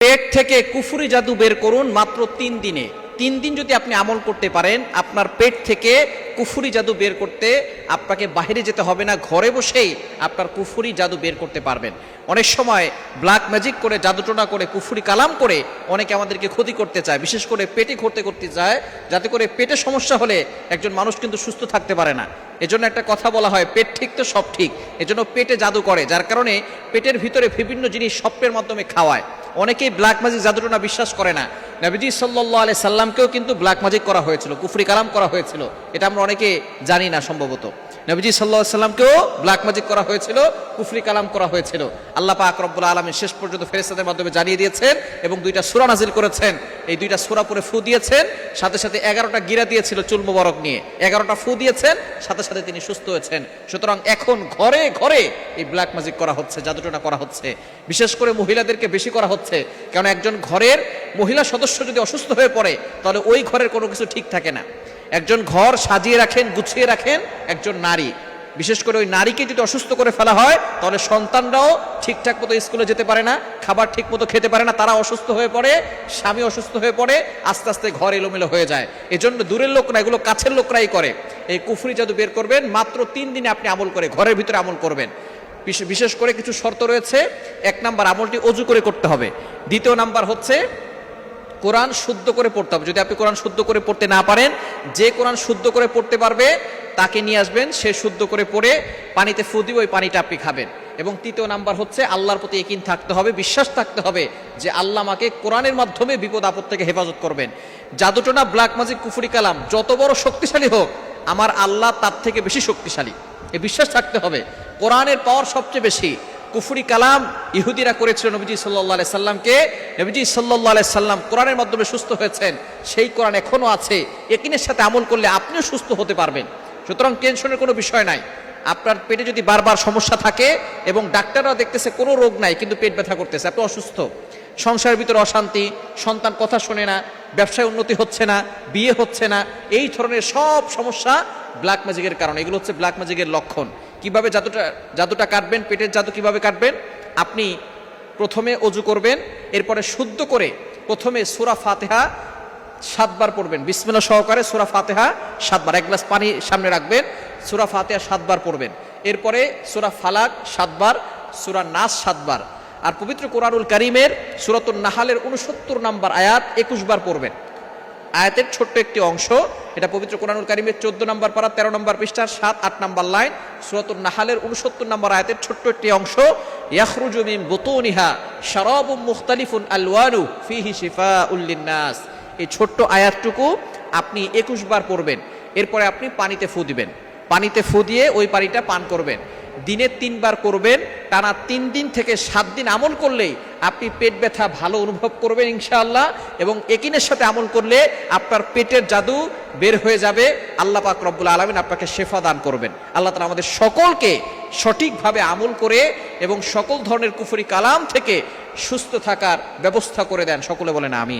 পেট থেকে কুফরি জাদু বের করুন মাত্র 3 দিনে। 3 দিন যদি আপনি আমল করতে পারেন, আপনার পেট থেকে কুফরি জাদু বের করতে আপনাকে বাইরে যেতে হবে না, ঘরে বসেই আপনার কুফরি জাদু বের করতে পারবেন। অনেক সময় ব্ল্যাক ম্যাজিক করে, জাদুটোনা করে, কুফরি কালাম করে অনেকে আমাদেরকে ক্ষতি করতে চায়, বিশেষ করে পেটে করতে চায়, যাতে করে পেটে সমস্যা হলে একজন মানুষ কিন্তু সুস্থ থাকতে পারে না। এজন্য একটা কথা বলা হয়, পেট ঠিক তো সব ঠিক। এজন্য পেটে জাদু করে, যার কারণে পেটের ভিতরে বিভিন্ন জিনিস স্বপ্নের মাধ্যমে খাওয়ায়। অনেকেই ব্ল্যাক ম্যাজিক জাদুটোনা বিশ্বাস করে না। নবীজি সাল্লাল্লাহু আলাইহি সাল্লামকেও কিন্তু ব্ল্যাক ম্যাজিক করা হয়েছিল, কুফরি কালাম করা হয়েছিল, এটা আমরা অনেকে জানি না সম্ভবত। নবীজি সাল্লাল্লাহু আলাইহি সাল্লামকেও ব্ল্যাক ম্যাজিক করা হয়েছিল, কুফরি কালাম করা হয়েছিল। আল্লাহ পাক রব্বুল আলামিন শেষ পর্যন্ত ফেরেশতাদের মাধ্যমে জানিয়ে দিয়েছেন এবং 2টা সূরা নাজিল করেছেন। এই 2টা সূরা পড়ে ফু দিয়েছেন, সাথে সাথে 11টা গিরা দিয়েছিল চুল মোবারক নিয়ে, 11টা ফু দিয়েছেন, সাথে সাথে তিনি সুস্থ হয়েছেন। সুতরাং এখন ঘরে ঘরে এই ব্ল্যাক ম্যাজিক করা হচ্ছে, জাদুটোনা করা হচ্ছে। বিশেষ করে মহিলাদেরকে বেশি করা হচ্ছে, কারণ একজন ঘরের মহিলা সদস্য যদি অসুস্থ হয়ে পড়ে তাহলে ওই ঘরের কোনো কিছু ঠিক থাকে না। একজন ঘর সাজিয়ে রাখেন, গুছিয়ে রাখেন একজন নারী, বিশেষ করে ওই নারীকে যদি অসুস্থ করে ফেলা হয় তাহলে সন্তানরাও ঠিকঠাক মতো স্কুলে যেতে পারে না, খাবার ঠিক মতো খেতে পারে না, তারা অসুস্থ হয়ে পড়ে, স্বামী অসুস্থ হয়ে পড়ে, আস্তে আস্তে ঘর এলোমেলো হয়ে যায়। এজন্য দূরের লোক না, এগুলো কাছের লোকরাই করে। এই কুফরি জাদু বের করবেন মাত্র 3 দিনে আপনি আমল করে, ঘরের ভিতরে আমল করবেন। বিশেষ করে কিছু শর্ত রয়েছে। 1 নাম্বার, আমলটি অজু করে করতে হবে। 2 নাম্বার হচ্ছে কোরআন শুদ্ধ করে পড়তে হবে। যদি আপনি কোরআন শুদ্ধ করে পড়তে না পারেন, যে কোরআন শুদ্ধ করে পড়তে পারবে তাকে নিয়ে আসবেন, সে শুদ্ধ করে পড়ে পানিতে ফু দিবে, ওই পানিটা আপনি খাবেন। এবং 3 নাম্বার হচ্ছে আল্লাহর প্রতি ইয়াকিন থাকতে হবে, বিশ্বাস থাকতে হবে যে আল্লাহ আমাকে কোরআনের মাধ্যমে বিপদ আপদ থেকে হেফাজত করবেন। জাদুটোনা, ব্ল্যাক ম্যাজিক, কুফরি কালাম যত বড় শক্তিশালী হোক, আমার আল্লাহ তার থেকে বেশি শক্তিশালী, এই বিশ্বাস থাকতে হবে। কোরআনের পাওয়ার সবচেয়ে বেশি। কুফরি কালাম ইহুদিরা করেছিল নবীজি সাল্লাল্লাহু আলাইহি সাল্লামকে, নবীজি সাল্লাল্লাহু আলাইহি সাল্লাম কোরআনের মাধ্যমে সুস্থ হয়েছেন। সেই কোরআন এখনো আছে, ইয়াকিনের সাথে আমল করলে আপনিও সুস্থ হতে পারবেন। সুতরাং টেনশনের কোনো বিষয় নাই। আপনার পেটে যদি বারবার সমস্যা থাকে এবং ডাক্তাররা দেখতেছে কোনো রোগ নাই কিন্তু পেট ব্যথা করতেছে, আপনি অসুস্থ, সংসারের ভিতরে অশান্তি, সন্তান কথা শোনে না, ব্যবসায় উন্নতি হচ্ছে না, বিয়ে হচ্ছে না, এই ধরনের সব সমস্যা ব্ল্যাক ম্যাজিকের কারণে। এগুলো হচ্ছে ব্ল্যাক ম্যাজিকের লক্ষণ। কিভাবে জাদুটা কাটবেন, পেটের জাদু কিভাবে কাটবেন? আপনি প্রথমে অজু করবেন, এরপরে শুদ্ধ করে প্রথমে সূরা ফাতিহা 7 বার পড়বেন, বিসমিল্লাহ সহকারে সূরা ফাতিহা 7 বার। 1 গ্লাস পানি সামনে রাখবেন, সূরা ফাতিহা 7 বার পড়বেন। এরপরে সূরা ফালাক 7 বার, সূরা নাস 7 বার। আর পবিত্র কোরআনুল কারীমের সূরাতুন নাহালের 69 নম্বর আয়াত 21 বার পড়বেন। আয়াতের ছোট্ট একটি অংশ, এটা পবিত্র কোরআনুল কারীমের 14 নম্বর পারা 13 নম্বর পৃষ্ঠার 7-8 নম্বর লাইন, সূরাতুন নাহালের 69 নম্বর আয়াতের ছোট্ট একটি অংশ, ইয়াখরুজু মিন বুতুনিহা শারাবুম মুখতালিফুন আলওয়ানু ফিহি শিফাউল লিন্নাস। এই ছোট্ট আয়াতটুকু আপনি 21 বার পড়বেন। এরপরে আপনি পানিতে ফু দিবেন, পানিতে ফু দিয়ে ওই পানিটা পান করবেন। দিনে 3 বার করবেন। টানা 3 দিন থেকে 7 দিন আমল করলেই আপনি পেট ব্যথা ভালো অনুভব করবেন ইনশাআল্লাহ। এবং ইয়াকিনের সাথে আমল করলে আপনার পেটের জাদু বের হয়ে যাবে। আল্লাহ পাক রব্বুল আলামিন আপনাকে শেফা দান করবেন। আল্লাহ তাআলা আমাদের সকলকে সঠিকভাবে আমল করে এবং সকল ধরনের কুফরি কালাম থেকে সুস্থ থাকার ব্যবস্থা করে দেন। সকলে বলেন আমিন।